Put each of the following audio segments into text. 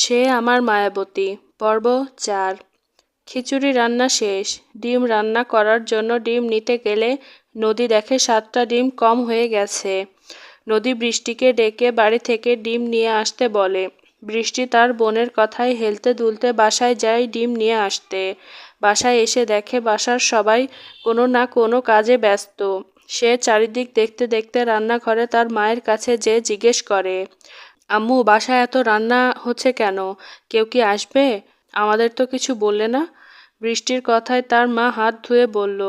সে আমার মায়াবতী পর্ব ৪। খিচুড়ি রান্না শেষ। ডিম রান্না করার জন্য ডিম নিতে গেলে নদী দেখে ৭টা ডিম কম হয়ে গেছে। নদী বৃষ্টিকে ডেকে বাড়ি থেকে ডিম নিয়ে আসতে বলে। বৃষ্টি তার বোনের কথায় হেলতে দুলতে বাসায় যায় ডিম নিয়ে আসতে। বাসায় এসে দেখে বাসার সবাই কোনো না কোনো কাজে ব্যস্ত। সে চারিদিক দেখতে দেখতে রান্নাঘরে তার মায়ের কাছে যেয়ে জিজ্ঞেস করে, আম্মু, বাসায় এত রান্না হচ্ছে কেন? কেউ কি আসবে? আমাদের তো কিছু বললে না। বৃষ্টির কথায় তার মা হাত ধুয়ে বলল,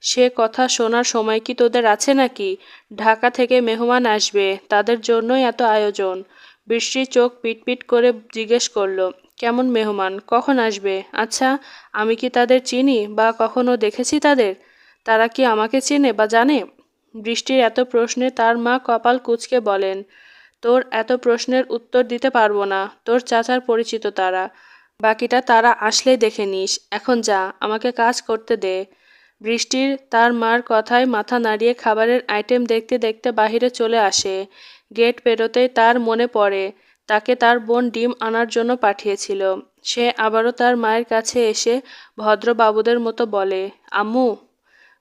সে কথা শোনার সময় কি তোদের আছে নাকি? ঢাকা থেকে মেহমান আসবে, তাদের জন্যই এত আয়োজন। বৃষ্টির চোখ পিটপিট করে জিজ্ঞেস করলো, কেমন মেহমান? কখন আসবে? আচ্ছা, আমি কি তাদের চিনি বা কখনো দেখেছি তাদের? তারা কি আমাকে চেনে বা জানে? বৃষ্টির এত প্রশ্নে তার মা কপাল কুঁচকে বলেন, তোর এত প্রশ্নের উত্তর দিতে পারবো না। তোর চাচার পরিচিত তারা। বাকিটা তারা আসলেই দেখে নিস। এখন যা, আমাকে কাজ করতে দে। বৃষ্টির তার মার কথায় মাথা নাড়িয়ে খাবারের আইটেম দেখতে দেখতে বাহিরে চলে আসে। গেট পেরোতেই তার মনে পড়ে তাকে তার বোন ডিম আনার জন্য পাঠিয়েছিল। সে আবারও তার মায়ের কাছে এসে ভদ্রবাবুদের মতো বলে, আম্মু।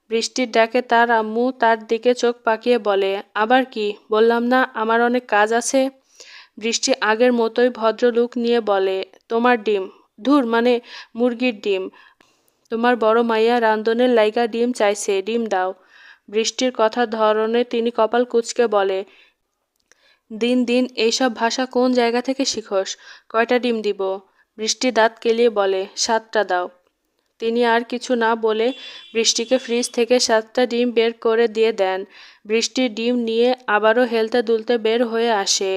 বৃষ্টির ডাকে তার আম্মু তার দিকে চোখ পাকিয়ে বলে, আবার কি? বললাম না আমার অনেক কাজ আছে। বৃষ্টি আগের মতোই ভদ্রলোক নিয়ে বলে, তোমার ডিম? ধুর, মানে মুরগির ডিম। তোমার বড় মাইয়া রান্ধনের লাইগা ডিম চাইছে, ডিম দাও। বৃষ্টির কথা ধরনে তিনি কপাল কুঁচকে বলে, দিন দিন এইসব ভাষা কোন জায়গা থেকে শিখোস? কয়টা ডিম দিব? বৃষ্টি দাঁত কেলিয়ে বলে, 7টা দাও। তিনি আর কিছু না বলে বৃষ্টিকে ফ্রিজ থেকে 7টা ডিম বের করে দিয়ে দেন। বৃষ্টির ডিম নিয়ে আবারও হেলতে দুলতে বের হয়ে আসে।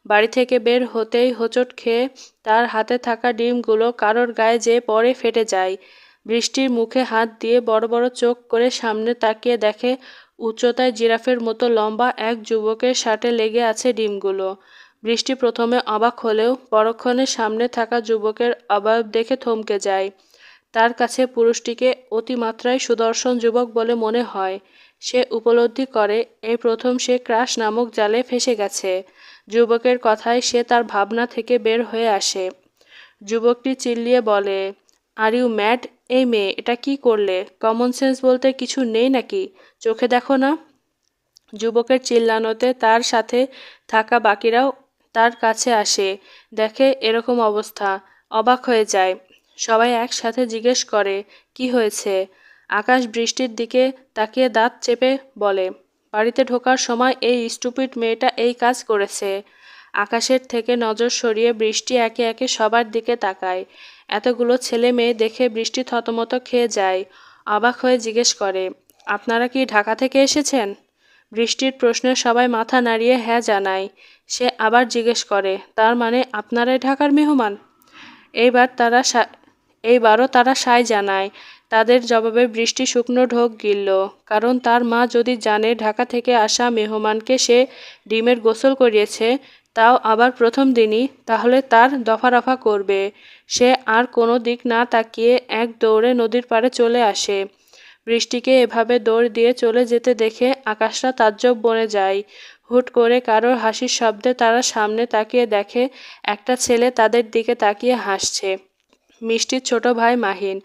বাড়ি থেকে বের হতেই হোঁচট খেয়ে তার হাতে থাকা ডিমগুলো কারোর গায়ে যেয়ে পড়ে ফেটে যায়। বৃষ্টির মুখে হাত দিয়ে বড় বড় চোখ করে সামনে তাকিয়ে দেখে উচ্চতায় জিরাফের মতো লম্বা এক যুবকের শার্টে লেগে আছে ডিমগুলো। বৃষ্টি প্রথমে অবাক হলেও পরক্ষণে সামনে থাকা যুবকের অবয়ব দেখে থমকে যায়। তার কাছে পুরুষটিকে অতিমাত্রায় সুদর্শন যুবক বলে মনে হয়। সে উপলব্ধি করে এই প্রথম সে ক্রাশ নামক জালে ফেসে গেছে। যুবকের কথায় সে তার ভাবনা থেকে বের হয়ে আসে। যুবকটি চিল্লিয়ে বলে, আর ইউ ম্যাড? এই মেয়ে, এটা কি করলে? কমন সেন্স বলতে কিছু নেই নাকি? চোখে দেখো না? যুবকের চিল্লানোতে তার সাথে থাকা বাকিরাও তার কাছে আসে। দেখে এরকম অবস্থা, অবাক হয়ে যায়। সবাই একসাথে জিজ্ঞেস করে, কি হয়েছে? আকাশ বৃষ্টির দিকে তাকিয়ে দাঁত চেপে বলে, বাড়িতে ঢোকার সময় এই স্টুপিড মেয়েটা এই কাজ করেছে। আকাশের থেকে নজর সরিয়ে বৃষ্টি একে একে সবার দিকে তাকায়। এতগুলো ছেলে মেয়ে দেখে বৃষ্টি থতমত খেয়ে যায়। অবাক হয়ে জিজ্ঞেস করে, আপনারা কি ঢাকা থেকে এসেছেন? বৃষ্টির প্রশ্নে সবাই মাথা নাড়িয়ে হ্যাঁ জানায়। সে আবার জিজ্ঞেস করে, তার মানে আপনারাই ঢাকার মেহমান? এইবারও তারা সায় জানায়। তাদের জবাবে বৃষ্টি শুকনো ঢোক গিলল, কারণ তার মা যদি জানে ঢাকা থেকে আসা মেহমানকে সে ডিমের গোসল করিয়েছে, তাও আবার প্রথম দিনই, তাহলে তার দফারফা করবে। সে আর কোনো দিক না তাকিয়ে এক দৌড়ে নদীর পাড়ে চলে আসে। বৃষ্টিকে এভাবে দৌড় দিয়ে চলে যেতে দেখে আকাশটা তাজ্জব বনে যায়। হুট করে কারোর হাসির শব্দে তারা সামনে তাকিয়ে দেখে একটা ছেলে তাদের দিকে তাকিয়ে হাসছে। মিষ্টির ছোট ভাই মাহিন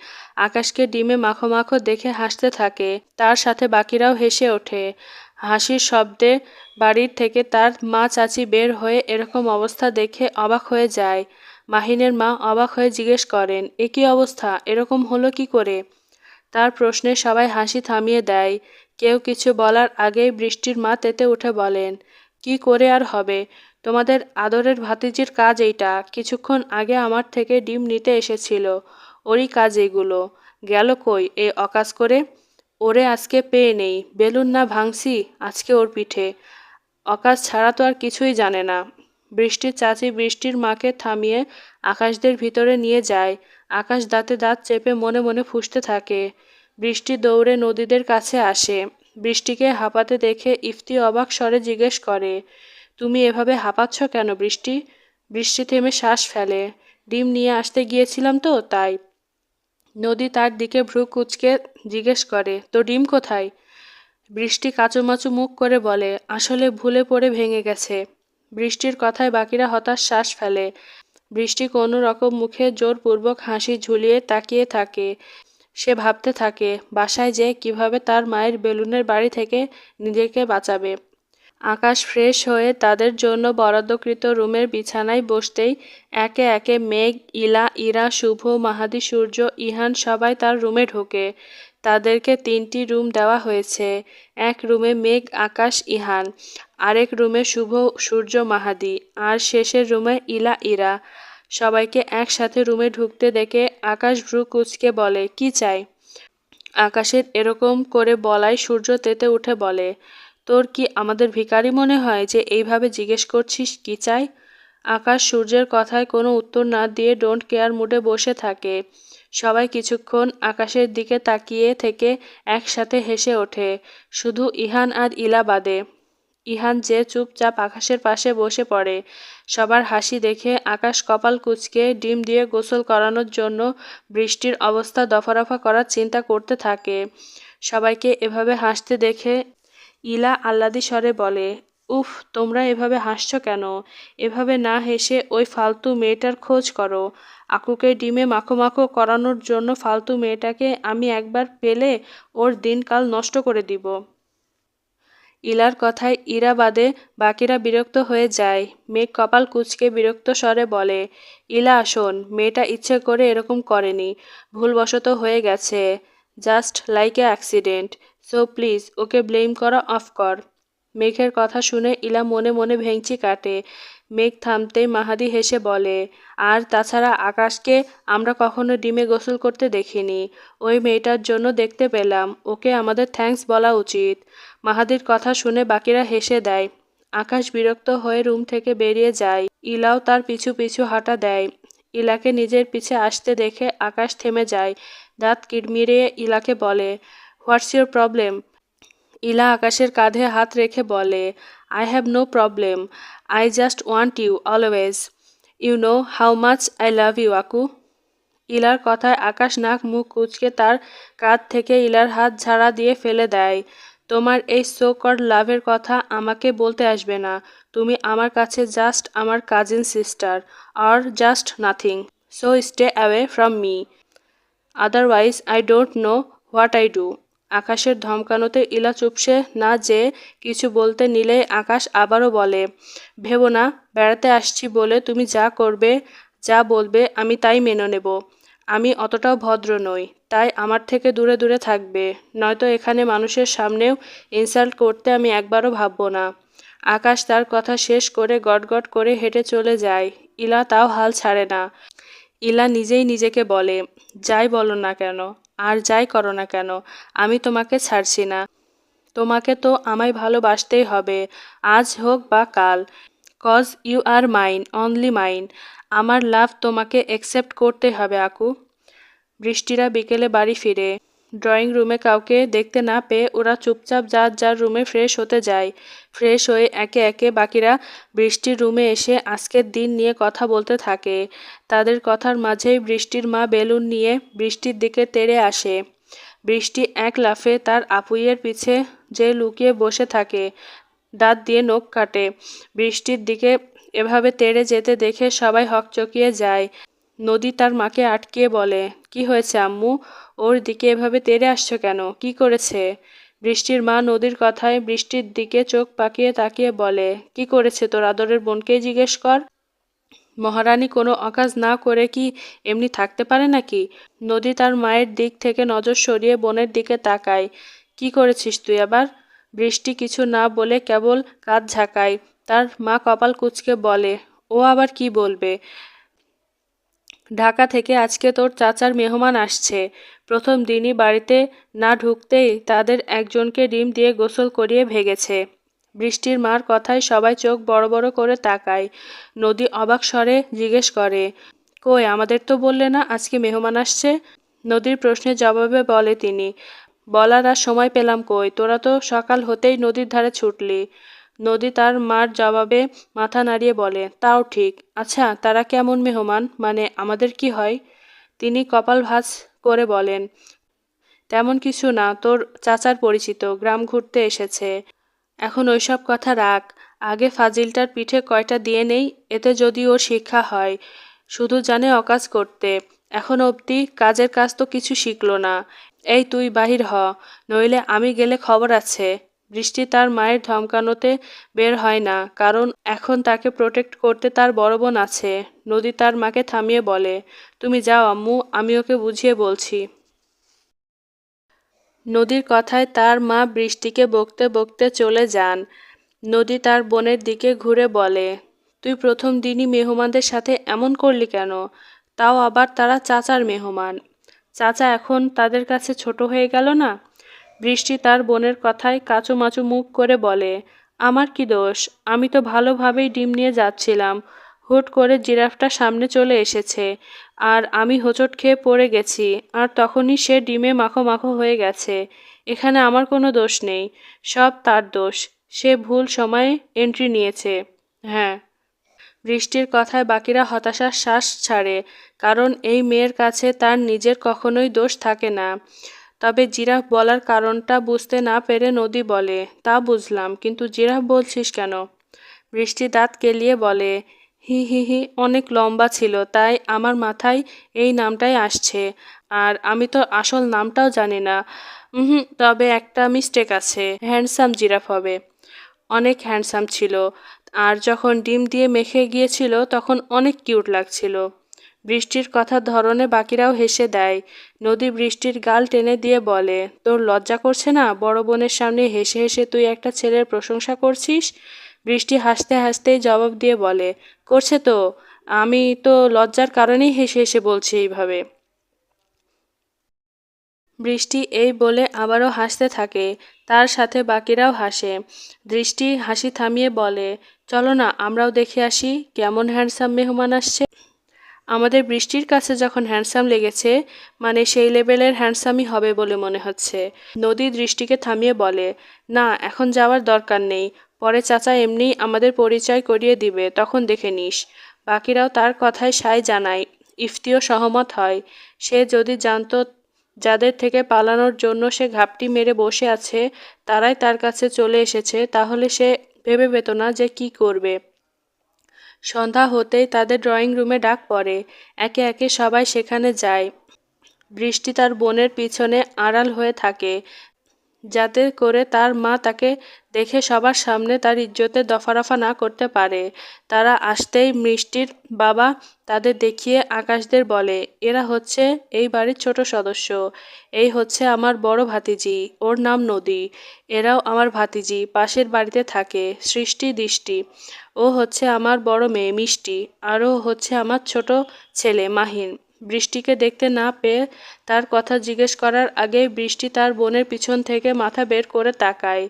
আকাশকে ডিমে মাখো মাখো দেখে হাসতে থাকে। তার সাথে বাকিরাও হেসে ওঠে। হাসির শব্দে বাড়ির থেকে তার মা চাচি বের হয়ে এরকম অবস্থা দেখে অবাক হয়ে যায়। মাহিনের মা অবাক হয়ে জিজ্ঞেস করেন, এ কী অবস্থা? এরকম হলো কি করে? তার প্রশ্নে সবাই হাসি থামিয়ে দেয়। কেউ কিছু বলার আগেই বৃষ্টির মা তেতে উঠে বলেন, কি করে আর হবে? তোমাদের আদরের ভাতিজির কাজ এইটা। কিছুক্ষণ আগে আমার থেকে ডিম নিতে এসেছিল। ওরই কাজ এগুলো। গেল কই এ অকাজ করে? ওরে আজকে পেয়ে নেই। বেলুন না ভাঙছি আজকে ওর পিঠে। অকাজ ছাড়া তো আর কিছুই জানে না। বৃষ্টির চাচি বৃষ্টির মাকে থামিয়ে আকাশদের ভিতরে নিয়ে যায়। আকাশ দাঁতে দাঁত চেপে মনে মনে ফুঁসতে থাকে। বৃষ্টি দৌড়ে নদীদের কাছে আসে। বৃষ্টিকে হাঁপাতে দেখে ইফতি অবাক স্বরে জিজ্ঞেস করে, তুমি এভাবে হাঁপাচ্ছ কেন বৃষ্টি? বৃষ্টি থেমে শ্বাস ফেলে। ডিম নিয়ে আসতে গিয়েছিলাম তো তাই। নদী তার দিকে ভ্রু কুঁচকে জিজ্ঞেস করে, তো ডিম কোথায়? বৃষ্টি কাঁচুমাচু মুখ করে বলে, আসলে ভুলে পড়ে ভেঙে গেছে। বৃষ্টির কথায় বাকিরা হতাশ শ্বাস ফেলে। বৃষ্টি কোনো রকম মুখে জোরপূর্বক হাসি ঝুলিয়ে তাকিয়ে থাকে। সে ভাবতে থাকে বাসায় যেয়ে কিভাবে তার মায়ের বেলুনের বাড়ি থেকে নিজেকে বাঁচাবে। আকাশ ফ্রেশ হয়ে তাদের জন্য বরাদ্দকৃত রুমের বিছানায় বসতেই একে একে মেঘ, ইলা, ইরা, শুভ, মাহাদি, সূর্য, ইহান সবাই তার রুমে ঢোকে। তাদেরকে 3টি রুম দেওয়া হয়েছে। এক রুমে মেঘ, আকাশ, ইহান, আরেক রুমে শুভ, সূর্য, মাহাদি, আর শেষের রুমে ইলা, ইরা। সবাইকে একসাথে রুমে ঢুকতে দেখে আকাশ ভ্রু কুঁচকে বলে, কি চাই? আকাশের এরকম করে বলায় সূর্য তেতে উঠে বলে, তোর কি আমাদের ভিখারি মনে হয় যে এইভাবে জিজ্ঞেস করছিস কি চাই? আকাশ সূর্যের কথায় কোনো উত্তর না দিয়ে ডোন্ট কেয়ার মুডে বসে থাকে। সবাই কিছুক্ষণ আকাশের দিকে তাকিয়ে থেকে একসাথে হেসে ওঠে, শুধু ইহান আর ইলা বাদে। ইহান যে চুপচাপ আকাশের পাশে বসে পড়ে। সবার হাসি দেখে আকাশ কপাল কুঁচকে ডিম দিয়ে গোসল করানোর জন্য বৃষ্টির অবস্থা দফারফা করার চিন্তা করতে থাকে। সবাইকে এভাবে হাসতে দেখে ইলা আহ্লাদি স্বরে বলে, উফ, তোমরা এভাবে হাসছো কেন? এভাবে না হেসে ওই ফালতু মেয়েটার খোঁজ করো। আকুকে ডিমে মাখো মাখো করানোর জন্য ফালতু মেয়েটাকে আমি একবার পেলে ওর দিনকাল নষ্ট করে দিব। ইলার কথায় ইরা বাদে বাকিরা বিরক্ত হয়ে যায়। মেঘ কপাল কুঁচকে বিরক্ত স্বরে বলে, ইলা শোন, মেয়েটা ইচ্ছে করে এরকম করেনি, ভুলবশত হয়ে গেছে, just like a accident, so please okay blame করা অফ কর। মেঘের কথা শুনে ইলা মনে মনে ভেঙচি কাটে। মেঘ থামতেই মাহাদি হেসে বলে, আর তাছাড়া আকাশকে আমরা কখনো ডিমে গোসল করতে দেখিনি, ওই মেয়েটার জন্য দেখতে পেলাম, ওকে আমাদের থ্যাঙ্কস বলা উচিত। মাহাদির কথা শুনে বাকিরা হেসে দেয়। আকাশ বিরক্ত হয়ে রুম থেকে বেরিয়ে যায়। ইলাও তার পিছু পিছু হাঁটা দেয়। ইলাকে নিজের পিছে আসতে দেখে আকাশ থেমে যায়। দাঁত কিড়মিড়িয়ে ইলাকে বলে, হোয়াটস ইউর প্রবলেম? ইলা আকাশের কাঁধে হাত রেখে বলে, I have no problem, I just want you always, you know how much I love you Aku. ইলার কথায় আকাশ নাক মুখ কুঁচকে তার কাঁধ থেকে ইলার হাত ঝাড়া দিয়ে ফেলে দেয়। তোমার এই সো কল্ড লাভের কথা আমাকে বলতে আসবে না। তুমি আমার কাছে জাস্ট আমার কাজিন সিস্টার, আর just nothing, so stay away from me, otherwise I don't know what I do. আকাশের ধমকানোতে ইলা চুপসে না যে কিছু বলতে নিলে আকাশ আবারও বলে, ভেবো না, বেড়াতে আসছি বলে তুমি যা করবে যা বলবে আমি তাই মেনে নেব। আমি অতটাও ভদ্র নই, তাই আমার থেকে দূরে দূরে থাকবে, নয়তো এখানে মানুষের সামনেও ইনসাল্ট করতে আমি একবারও ভাববো না। আকাশ তার কথা শেষ করে গটগট করে হেঁটে চলে যায়। ইলা তাও হাল ছাড়ে না। ইলা নিজেই নিজেকে বলে, যাই বলো না কেন, আর যাই করো না কেন, আমি তোমাকে ছাড়ছি না। তোমাকে তো আমায় ভালোবাসতেই হবে, আজ হোক বা কাল, cause you are mine, only mine. আমার লাভ তোমাকে অ্যাকসেপ্ট করতে হবে আকু। বৃষ্টিরা বিকেলে বাড়ি ফিরে। ড্রয়িং রুমে কাউকে দেখতে না পেয়ে ওরা চুপচাপ যার যার রুমে ফ্রেশ হতে যায়। ফ্রেশ হয়ে একে একে বাকিরা বৃষ্টির রুমে এসে আজকের দিন নিয়ে কথা বলতে থাকে। তাদের কথার মাঝেই বৃষ্টির মা বেলুন নিয়ে বৃষ্টির দিকে তেড়ে আসে। বৃষ্টি এক লাফে তার আপুইয়ের পিছে যে লুকিয়ে বসে থাকে, দাঁত দিয়ে নখ কাটে। বৃষ্টির দিকে এভাবে তেড়ে যেতে দেখে সবাই হকচকিয়ে যায়। নদী তার মাকে আটকিয়ে বলে, কি হয়েছে আম্মু? ওর দিকে এভাবে তেড়ে আসছো কেন? কি করেছে? বৃষ্টির মা নদীর কথায় বৃষ্টির দিকে চোখ পাকিয়ে তাকিয়ে বলে, কি করেছে তোর আদরের বোনকেই জিজ্ঞেস কর। মহারানী কোনো অকাজ না করে কি এমনি থাকতে পারে নাকি? নদী তার মায়ের দিক থেকে নজর সরিয়ে বোনের দিকে তাকায়। কি করেছিস তুই আবার? বৃষ্টি কিছু না বলে কেবল কাঁধ ঝাঁকায়। তার মা কপাল কুঁচকে বলে, ও আবার কি বলবে? ঢাকা থেকে আজকে তোর চাচার মেহমান আসছে। প্রথম দিনই বাড়িতে না ঢুকতেই তাদের একজনকে ডিম দিয়ে গোসল করিয়ে ভেগেছে। বৃষ্টির মার কথায় সবাই চোখ বড় বড় করে তাকায়। নদী অবাক স্বরে জিজ্ঞেস করে, কই, আমাদের তো বললে না আজকে মেহমান আসছে? নদীর প্রশ্নের জবাবে বলে তিনি, বলার আর সময় পেলাম কই, তোরা তো সকাল হতেই নদীর ধারে ছুটলি। নদী তার মার জবাবে মাথা নাড়িয়ে বলে, তাও ঠিক। আচ্ছা, তারা কেমন মেহমান, মানে আমাদের কি হয়? তিনি কপাল ভাঁজ করে বলেন, তেমন কিছু না, তোর চাচার পরিচিত, গ্রাম ঘুরতে এসেছে। এখন ওইসব কথা রাখ, আগে ফাজিলটার পিঠে কয়টা দিয়ে নেই, এতে যদি ওর শিক্ষা হয়। শুধু জানে অকাজ করতে। এখন অবধি কাজের কাজ তো কিছু শিখলো না। এই তুই বাহির হ, নইলে আমি গেলে খবর আছে। বৃষ্টি তার মায়ের ধমকানোতে বের হয় না, কারণ এখন তাকে প্রোটেক্ট করতে তার বড় বোন আছে। নদী তার মাকে থামিয়ে বলে, তুমি যাও আম্মু, আমি ওকে বুঝিয়ে বলছি। নদীর কথায় তার মা বৃষ্টিকে বকতে বকতে চলে যান। নদী তার বোনের দিকে ঘুরে বলে, তুই প্রথম দিনই মেহমানদের সাথে এমন করলি কেন? তাও আবার তারা চাচার মেহমান। চাচা এখন তাদের কাছে ছোট হয়ে গেল না? বৃষ্টি তার বোনের কথায় কাঁচুমাচু মুখ করে বলে, আমার কি দোষ? আমি তো ভালোভাবেই ডিম নিয়ে যাচ্ছিলাম। হুট করে জিরাফটা সামনে চলে এসেছে, আর আমি হোঁচট খেয়ে পড়ে গেছি, আর তখনই সে ডিমে মাখো মাখো হয়ে গেছে। এখানে আমার কোনো দোষ নেই, সব তার দোষ। সে ভুল সময়ে এন্ট্রি নিয়েছে। হ্যাঁ। বৃষ্টির কথায় বাকিরা হতাশার শ্বাস ছাড়ে, কারণ এই মেয়ের কাছে তার নিজের কখনোই দোষ থাকে না। তবে জিরাফ বলার কারণটা বুঝতে না পেরে নদী বলে, তা বুঝলাম, কিন্তু জিরাফ বলছিস কেন? বৃষ্টি দাঁত কেলিয়ে বলে, হি হি হি, অনেক লম্বা ছিল, তাই আমার মাথায় এই নামটাই আসছে। আর আমি তো আসল নামটাও জানি না। তবে একটা মিস্টেক আছে, হ্যান্ডসাম জিরাফ হবে। অনেক হ্যান্ডসাম ছিল, আর যখন ডিম দিয়ে মেখে গিয়েছিল তখন অনেক কিউট লাগছিল। বৃষ্টির কথার ধরনে বাকিরাও হেসে দেয়। নদী বৃষ্টির গাল টেনে দিয়ে বলে, তোর লজ্জা করছে না? বড় বোনের সামনে হেসে হেসে তুই একটা ছেলের প্রশংসা করছিস? বৃষ্টি হাসতে হাসতেই জবাব দিয়ে বলে, করছে তো। আমি তো লজ্জার কারণেই হেসে হেসে বলছি এইভাবে। বৃষ্টি এই বলে আবারও হাসতে থাকে, তার সাথে বাকিরাও হাসে। দৃষ্টি হাসি থামিয়ে বলে, চলো না আমরাও দেখে আসি কেমন হ্যান্ডসাম মেহমান আসছে। আমাদের বৃষ্টির কাছে যখন হ্যান্ডসাম লেগেছে, মানে সেই লেভেলের হ্যান্ডসামই হবে বলে মনে হচ্ছে। নদী দৃষ্টিকে থামিয়ে বলে, না এখন যাওয়ার দরকার নেই, পরে চাচা এমনিই আমাদের পরিচয় করিয়ে দিবে, তখন দেখে নিস। বাকিরাও তার কথায় সায় জানায়। ইফতিও সহমত হয়। সে যদি জানতো যাদের থেকে পালানোর জন্য সে ঘাপটি মেরে বসে আছে তারাই তার কাছে চলে এসেছে, তাহলে সে ভেবে পেত না যে কি করবে। সন্ধ্যা হতেই তাদের ড্রয়িং রুমে ডাক পড়ে। একে একে সবাই সেখানে যায়। বৃষ্টি তার বোনের পিছনে আড়াল হয়ে থাকে, যাতে করে তার মা তাকে দেখে সবার সামনে তার ইজ্জতে দফারফা না করতে পারে। তারা আসতেই মিষ্টির বাবা তাদের দেখিয়ে আকাশদের বলে, এরা হচ্ছে এই বাড়ির ছোট সদস্য। এই হচ্ছে আমার বড় ভাতিজি, ওর নাম নদী। এরাও আমার ভাতিজি, পাশের বাড়িতে থাকে, সৃষ্টি দৃষ্টি। ও হচ্ছে আমার বড় মেয়ে মিষ্টি, আর ও হচ্ছে আমার ছোট ছেলে মাহিন। বৃষ্টিকে দেখতে না পেয়ে তার কথা জিজ্ঞেস করার আগেই বৃষ্টি তার বোনের পিছন থেকে মাথা বের করে তাকায়।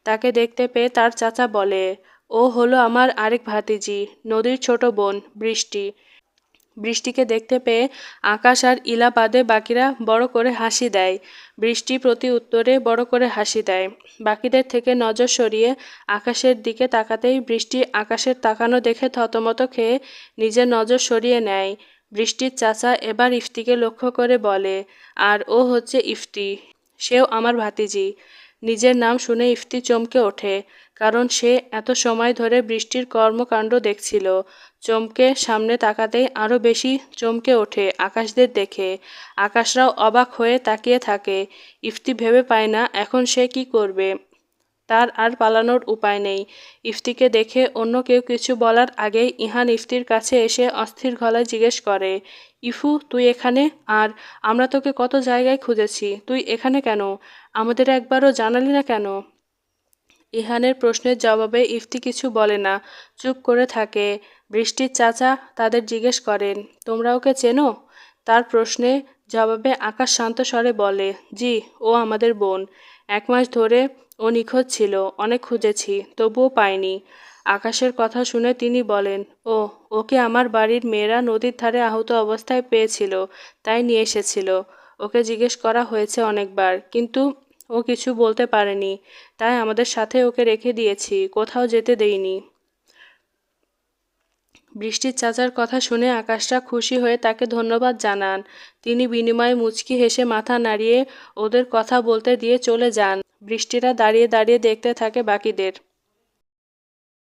তাকে দেখতে পেয়ে তার চাচা বলে, ও হলো আমার আরেক ভাতিজি, নদীর ছোট বোন বৃষ্টি। বৃষ্টিকে দেখতে পেয়ে আকাশ আর ইলা বাদে বাকিরা বড় করে হাসি দেয়। বৃষ্টি প্রতি উত্তরে বড় করে হাসি দেয়। বাকিদের থেকে নজর সরিয়ে আকাশের দিকে তাকাতেই বৃষ্টি আকাশের তাকানো দেখে থতমত খেয়ে নিজের নজর সরিয়ে নেয়। বৃষ্টির চাচা এবার ইফতিকে লক্ষ্য করে বলে, আর ও হচ্ছে ইফতি, সেও আমার ভাতিজি। নিজের নাম শুনে ইফতি চমকে ওঠে, কারণ সে এত সময় ধরে বৃষ্টির কর্মকাণ্ড দেখছিল। চমকে সামনে তাকাতেই আরও বেশি চমকে ওঠে আকাশদের দেখে। আকাশরাও অবাক হয়ে তাকিয়ে থাকে। ইফতি ভেবে পায় না এখন সে কি করবে। তার আর পালানোর উপায় নেই। ইফতিকে দেখে অন্য কেউ কিছু বলার আগেই ইহান ইফতির কাছে এসে অস্থির গলায় জিজ্ঞেস করে, ইফু তুই এখানে? আর আমরা তোকে কত জায়গায় খুঁজেছি, তুই এখানে কেন? আমাদের একবারও জানালি না কেন? ইহানের প্রশ্নের জবাবে ইফতি কিছু বলে না, চুপ করে থাকে। বৃষ্টির চাচা তাদের জিজ্ঞেস করেন, তোমরা ওকে চেনো? তার প্রশ্নে জবাবে আকাশ শান্ত স্বরে বলে, জি, ও আমাদের বোন। 1 মাস ধরে ও নিখোঁজ ছিল, অনেক খুঁজেছি, তবুও পাইনি। আকাশের কথা শুনে তিনি বলেন, ও, ওকে আমার বাড়ির মেয়েরা নদীর ধারে আহত অবস্থায় পেয়েছিল, তাই নিয়ে এসেছিল। ওকে জিজ্ঞেস করা হয়েছে অনেকবার, কিন্তু ও কিছু বলতে পারেনি, তাই আমাদের সাথে ওকে রেখে দিয়েছি, কোথাও যেতে দেইনি। বৃষ্টির চাচার কথা শুনে আকাশটা খুশি হয়ে তাকে ধন্যবাদ জানান। তিনি বিনিময়ে মুচকি হেসে মাথা নাড়িয়ে ওদের কথা বলতে দিয়ে চলে যান। বৃষ্টিরা দাঁড়িয়ে দাঁড়িয়ে দেখতে থাকে বাকিদের।